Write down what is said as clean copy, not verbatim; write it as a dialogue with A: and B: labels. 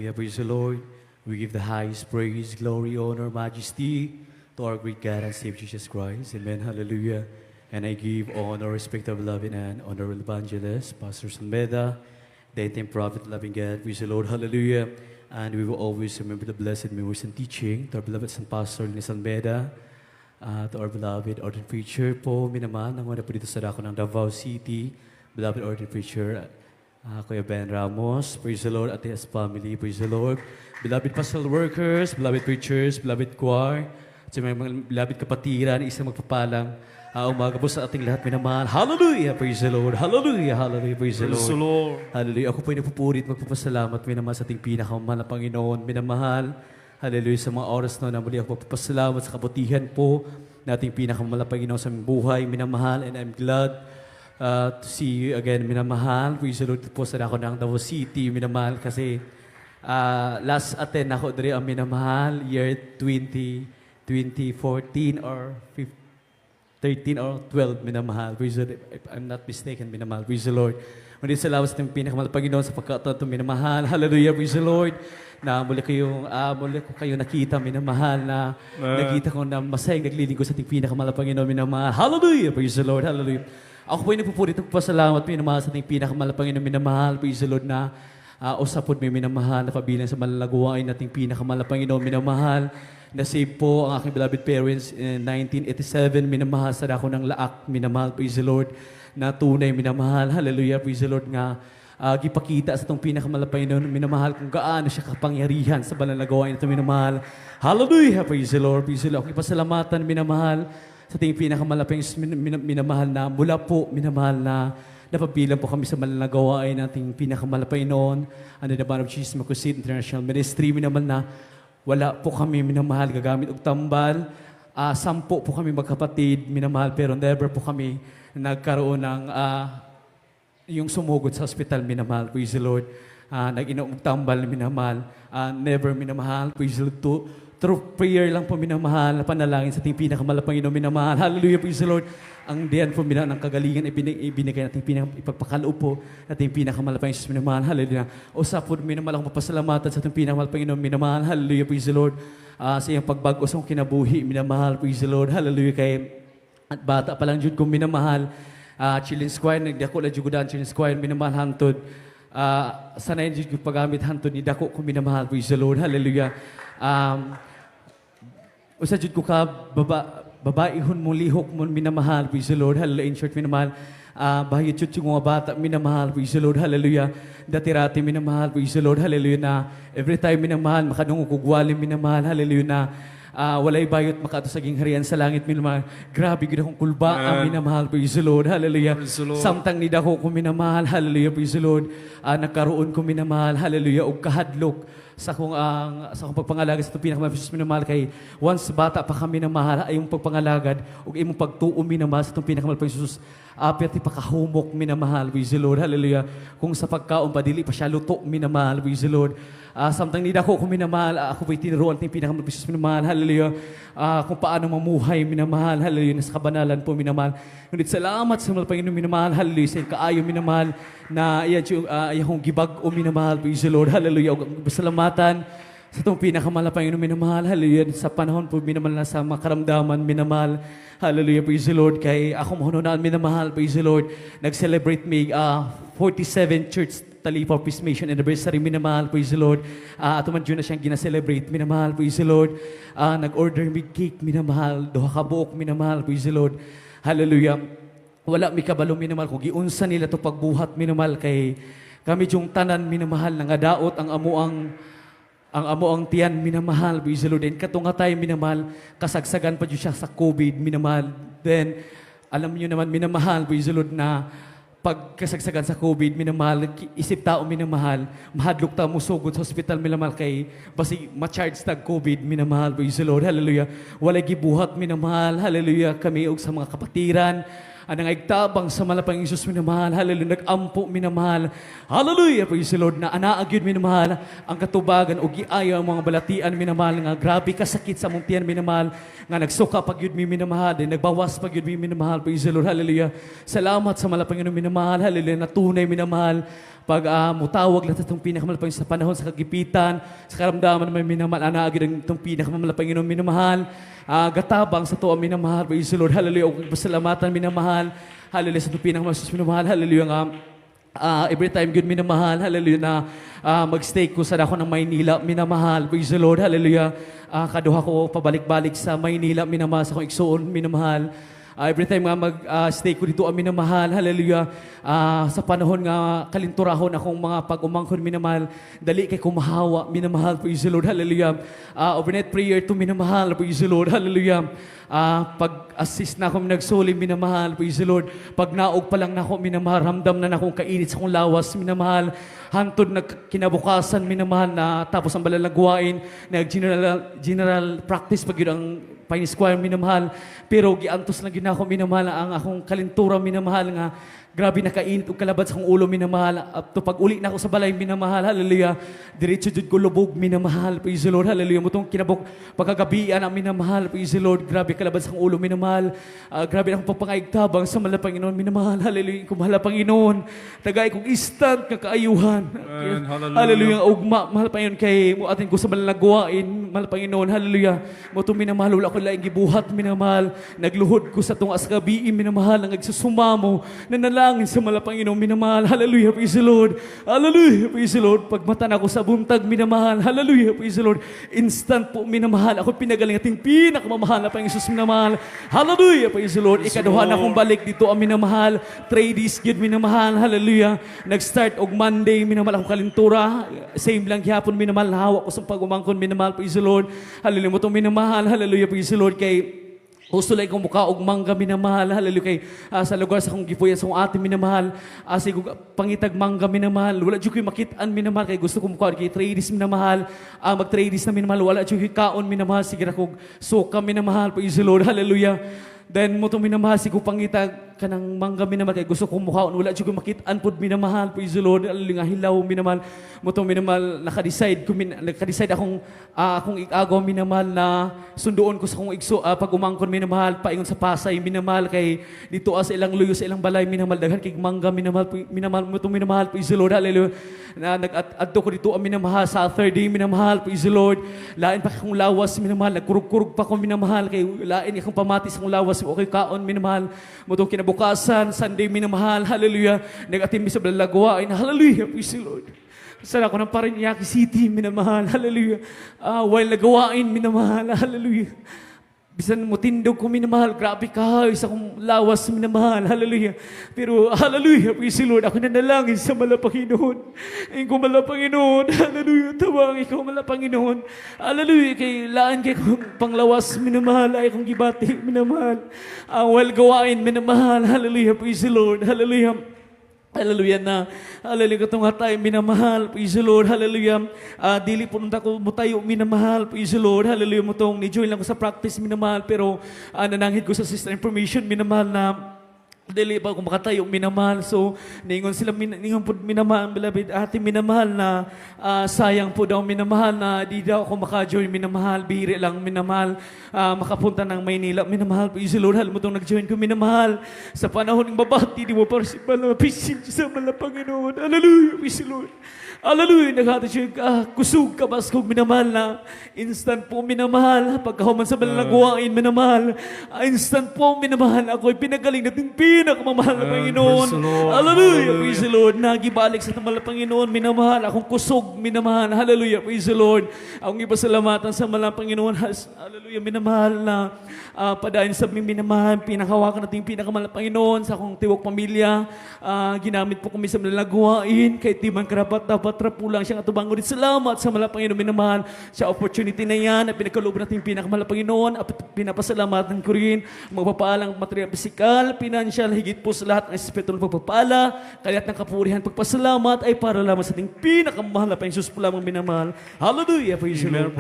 A: Hallelujah. Praise the Lord. We give the highest praise, glory, honor, majesty to our great God and Savior Jesus Christ. Amen. Hallelujah. And I give honor, respect, of beloved and honorable evangelist, Pastor Salmeda, the prophet, loving God. Praise the Lord. Hallelujah. And we will always remember the blessed memories and teaching to our beloved San Pastor ni Salmeda, to our beloved ordained preacher po, minaman, ang wala po dito sa dako ng Davao City, beloved ordained preacher, Kuya Ben Ramos. Praise the Lord, at his family. Praise the Lord. Beloved pastoral workers, beloved preachers, beloved choir, at sa mga beloved kapatiran, isang magpapalang umaga po sa ating lahat, minamahal. Hallelujah! Praise the Lord. Hallelujah! Hallelujah! Praise the
B: Praise the
A: Lord.
B: Lord.
A: Hallelujah. Ako po ay nagpupurit, magpapasalamat, minamahal sa ating pinakamahal na Panginoon. Minamahal. Hallelujah. Sa mga oras na muli ako magpapasalamat sa kabutihan po na ating pinakamahal na Panginoon sa aming buhay. Minamahal, and I'm glad to see you again, minamahal. Praise the Lord po sa ako ng Davao City, minamahal, kasi last attend ako dari ang minamahal, year 2014 or 13 or 12, minamahal. Praise the Lord. If I'm not mistaken, minamahal. Praise the Lord. Ngunit salamat sa ating pinakamahal Panginoon sa pagkataon itong minamahal. Hallelujah. Praise the Lord. Na muli ko kayo nakita, minamahal, na nakita ko na masayang naglilingkod sa ating pinakamahal Panginoon, minamahal. Hallelujah. Praise the Lord. Hallelujah. Ako po ay nagpupurit ng pasalamat, minamahal sa ating pinakamahal Panginoon, minamahal. Praise the Lord, na usapod may minamahal na kabilang sa malalaguan nating pinakamahal Panginoon, minamahal. Na-save po ang aking beloved parents in 1987, minamahal sa dako ng laak, minamahal. Praise the Lord, na tunay, minamahal. Hallelujah. Praise the Lord, nga gipakita sa itong pinakamahal Panginoon, minamahal, kung gaano siya kapangyarihan sa banalagawain ito, minamahal. Hallelujah. Praise the Lord. Praise the Lord. Ako ipasalamatan, minamahal, sa ating pinakamahal minamahal, na mula po, minamahal, na napabilang po kami sa malalagawain nating pinakamahal Panginoon, under the banner of Jesus Makusit International Ministry, minamahal, na wala po kami, minamahal, gagamit og tambal. 10 po kami magkapatid, minamahal, pero never po kami nagkaroon ng yung sumugod sa hospital, minamahal. Praise the Lord. Nag-inom og tambal, minamahal. Never, minamahal. Praise the Lord. Through prayer lang po, minamahal, na panalangin sa ating pinakamahal Panginoon, minamahal. Hallelujah. Praise the Lord. Ang diyan po, ng kagalingan, ibinigay natin ipagpakaloob po natin pinakamahal Panginoon, Jesus, minamahal. Hallelujah. O sa po, minamahal, akong papasalamatan sa ating pinakamahal Panginoon, minamahal. Hallelujah. Praise the Lord. Sa iyong pagbago sa akong kinabuhi, minamahal. Praise the Lord. Hallelujah. Kay at bata pa lang jud kong minamahal. Children's Choir, nagdako lang jugudan Children's Choir, minamahal, hantod. Sanay jud yung paggamit, hantod, ni dako ko minamahal. Praise the Lord. Hallelujah. Usa jud ko ka babaihon mo, lihok mo, minamahal. Praise the Lord. Hallelujah. In short, minamahal. Bahayot jud yung mga bata, minamahal. Praise the Lord. Hallelujah. Dati-rati, minamahal. Praise the Lord. Hallelujah. Na every time, minamahal, makadungog kugwali, minamahal. Hallelujah. Na walay bayot makato sa gingharian sa langit, minamahal. Grabe gid akong kulba, minamahal. Praise the Lord. Hallelujah. Samtang ni dako ko, minamahal. Hallelujah. Praise the Lord. Nagkaroon ko, minamahal. Hallelujah. Og kahadlok sa akong pagpangalaga sa itong pinakamahal Jesus, minamahal, kay once bata pa kami na mahal ay yung pagpangalagad o imong pagtuom, minamahal, sa itong pinakamahal Jesus, apyat ipakahumok, minamahal. Praise the Lord. Hallelujah. Kung sa pagkaon pa dili pa siya luto, minamahal. Praise the Lord. Samtang nida ko kung minamahal, ako po'y tinuruan ng pinakamahal Jesus, minamahal. Hallelujah. Kung paano mamuhay, minamahal. Hallelujah. Nasa kabanalan po, minamahal. Ngunit salamat sa mga Panginoon, minamahal. Hallelujah. Sa kaayo, minamahal, na iyang gibag o minamahal. Praise the Lord. Hallelujah. Salamatan sa itong pinakamahal Panginoon, minamahal. Hallelujah. Sa panahon po, minamahal, na sa makaramdaman, minamahal. Hallelujah. Praise the Lord. Kay ako mahununaan, minamahal. Praise the Lord. Nag-celebrate me 47 Church Talipa Peace Mission Anniversary, minamahal. Praise the Lord. Atuman dyan na siyang gina-celebrate, minamahal. Praise the Lord. Nag-order me cake, minamahal. Duha ka buok, minamahal. Praise the Lord. Hallelujah. Wala mi kabalo, minamahal. Kung giunsa nila to pagbuhat, minamahal, kay kami yung tanan, minamahal, nga daot ang amuang tiyan, minamahal. Praise the Lord. And katungatay, minamahal, kasagsagan pa dyan siya sa COVID, minamahal. Then, alam niyo naman, minamahal, praise the Lord, na pagkasagsagan sa COVID, minamahal, isip tao, minamahal, mahadlok ta mo sugod sa hospital, minamahal, kay basi ma-charge tag COVID, minamahal. Praise the Lord. Hallelujah. Walay gibuhat, minamahal. Hallelujah. Kami og sa mga kapatiran, anang agtabang sa malapang Isus minamahal, hallelujah, nag-ampo minamahal, hallelujah, praise the Lord, na anaagyod minamahal, ang katubagan o giayo ang mga balatian minamahal, nga grabe kasakit sa mong tiyan minamahal, nga nagsuka pagyud mi minamahal, din nagbawas pagyud mi minamahal, praise the Lord, hallelujah. Salamat sa malapang Ginoo minamahal, hallelujah, na tunay minamahal, pag mutawag lang itong pinakamalapang sa panahon sa kagipitan, sa karamdaman may minamahal, anaagid ang itong pinakamalapang Ginoo minamahal, gatabang sa tuwa minamahal, praise the Lord, hallelujah, o pasalamatan minamahal, hallelujah, sa itong pinakamalapang minamahal, hallelujah, nga, every time good minamahal, hallelujah, na magstay ko sa ako ng Maynila, minamahal, praise the Lord, hallelujah, kaduha ko pabalik-balik sa Maynila, minamahal, sa akong igsoon, minamahal, every time nga mag-stay ko dito, minamahal, hallelujah, sa panahon nga kalinturahon akong mga pag-umangkon, minamahal, dali kay kumahawa, minamahal, praise the Lord, hallelujah, overnight prayer to minamahal, praise the Lord, hallelujah, pag-assist na ako nagsuli, minamahal, praise the Lord, pag naog pa lang na ako, minamahal, ramdam na akong kainit sa akong lawas, minamahal, hantod na kinabukasan, minamahal, na tapos ang balalagwain, nag-general practice pag yun ang Pine Square, minamahal, pero giantos lang ginako, minamahal, ang akong kalintura, minamahal, nga grabe na kainit o kalabad sa akong ulo, minamahal, up to pag uli na ako sa balay, minamahal, hallelujah, diretso jud ko lubog, minamahal, praise the Lord, hallelujah, mutong pagkagabian ang minamahal, praise the Lord, grabe kalabad sa akong ulo, minamahal, grabe na akong pagpangaigtabang sa mahal na Panginoon, minamahal, hallelujah, kung mahal na Panginoon, tagay kong instant kakaayuhan, hallelujah, ugma, mahal Panginoon, kay mo atin ko sa malalagwain, mahal Panginoon, hallelujah, mutong minamahal, wala ko laing gibuhat, minamahal, nagluhod ko sa tong asgabiin, minamahal, ang agsusumamo, nanalangin sa mahal Panginoon, minamahal, hallelujah, praise the Lord, hallelujah, praise the Lord, pagmata na ako sa buntag, minamahal, hallelujah, praise the Lord, instant po, minamahal, ako pinagaling ating pinakamamahal na Panginoon, minamahal, hallelujah, praise the Lord, ikaduha na akong balik dito, ang minamahal, 3 days, good, minamahal, hallelujah, nag-start og Monday, minamahal, akong kalintura, same lang gihapon, minamahal, nahawak ko sa pag-umangkon, minamahal, praise the Lord, hallelujah, mo itong minamahal, hallelujah, praise the Lord, kay gusto lang kong mukha og mangga, minamahal, hallelujah, kay sa lugar sa kong gipuyan sa kong ate, minamahal, sigug pangitag mangga, minamahal, wala dyan ko'y makitaan, minamahal, kay gusto kong mukha, kay tradis, minamahal, mag-tradis na, minamahal, wala dyan ko'y kaon, minamahal, sige na kong suka, minamahal, praise the Lord, hallelujah. Then mo itong minamahal, sigug pangitag kanang mangga, minamahal, kay gusto kong mukhaon, wala dyan ko'y makitaan po, minamahal, praise the Lord, hallelujah, hilaw, minamahal, mo itong minamahal, nakadecide akong agaw, minamahal, na sunduon ko sa akong igso, pag umangkon, minamahal, paingon sa Pasay, minamahal, kay dito sa ilang luyo, sa ilang balay, minamahal, daghan kay mangga, minamahal, mo itong minamahal, praise the Lord, hallelujah, na nag-adto ko dito, minamahal, sa Saturday, minamahal, praise the Lord, lain pa akong lawas, minamahal, nagkurug-kurug pa ko, minamahal, kay lain akong pamati sa akong lawas, okay kaon, minamahal, mo itong kinabukasan, Sunday, minamahal, hallelujah, nag-atimbi sa balalagwain, hallelujah, praise the Lord. Sana ako ng Paranaque City, minamahal, hallelujah. While nagawain, minamahal, hallelujah. Bisan mo tindog ko, minamahal, grabe ka, isa kong lawas, minamahal, hallelujah. Pero, hallelujah, praise the Lord, ako nanalangin sa Malapanginoon. Ayun ko Malapanginoon, hallelujah, tawag ikaw Malapanginoon. Hallelujah, kay laan kay kong panglawas, minamahal, ay kong gibati, minamahal. While gawain, minamahal, hallelujah, praise the Lord, hallelujah. Hallelujah na. Hallelujah katong hatay, minamahal. Praise the Lord. Hallelujah. Dili po nung ko mutayo, minamahal. Praise the Lord. Hallelujah mo tong ni-join lang ko sa practice, minamahal. Pero nananghid ko sa sister information, minamahal na dili pa ako makatayo, minamahal. So, ningon sila, ningon po minamahal, beloved, ate minamahal na sayang po daw, minamahal na di daw ako maka-join, minamahal, bihiri lang, minamahal, makapunta ng Maynila, minamahal, praise the Lord, halim mo itong nag-join ko, minamahal, sa panahon ng babati, di mo para si Palapisin sa Malapanginoon, hallelujah, praise the Lord. Hallelujah, naghatid siya, kusog ka, baskog, minamahal na, instant po, minamahal, pagkahuman sa malalagwain, minamahal, instant po, minamahal, ako'y pinagaling natin pinakamamahal na Panginoon. Hallelujah, praise the Lord, nagibalik sa tamal na Panginoon, minamahal, akong kusog, minamahal, hallelujah, praise the Lord, akong ipasalamatan sa malang Panginoon, hallelujah, minamahal na, padayon sa aming minamahal, pinakawakan natin pinakamahal na Panginoon, sa akong tiwag pamilya, ginamit po kami sa malalagwain, kahit di man karapat, dapat rapulang siyang atubango din. Salamat sa malang Panginoon, minamahal sa opportunity na yan na pinagkaloob natin pinakamahal na Panginoon at pinapasalamatan ko rin magpapaalang material, physical, financial, higit po sa lahat ng espiritual pagpapala, kaya't ng kapurihan, pagpasalamat ay para lamang sa ating pinakamahal na Panginoon, Jesus po lamang minamahal. Hallelujah, praise the Lord.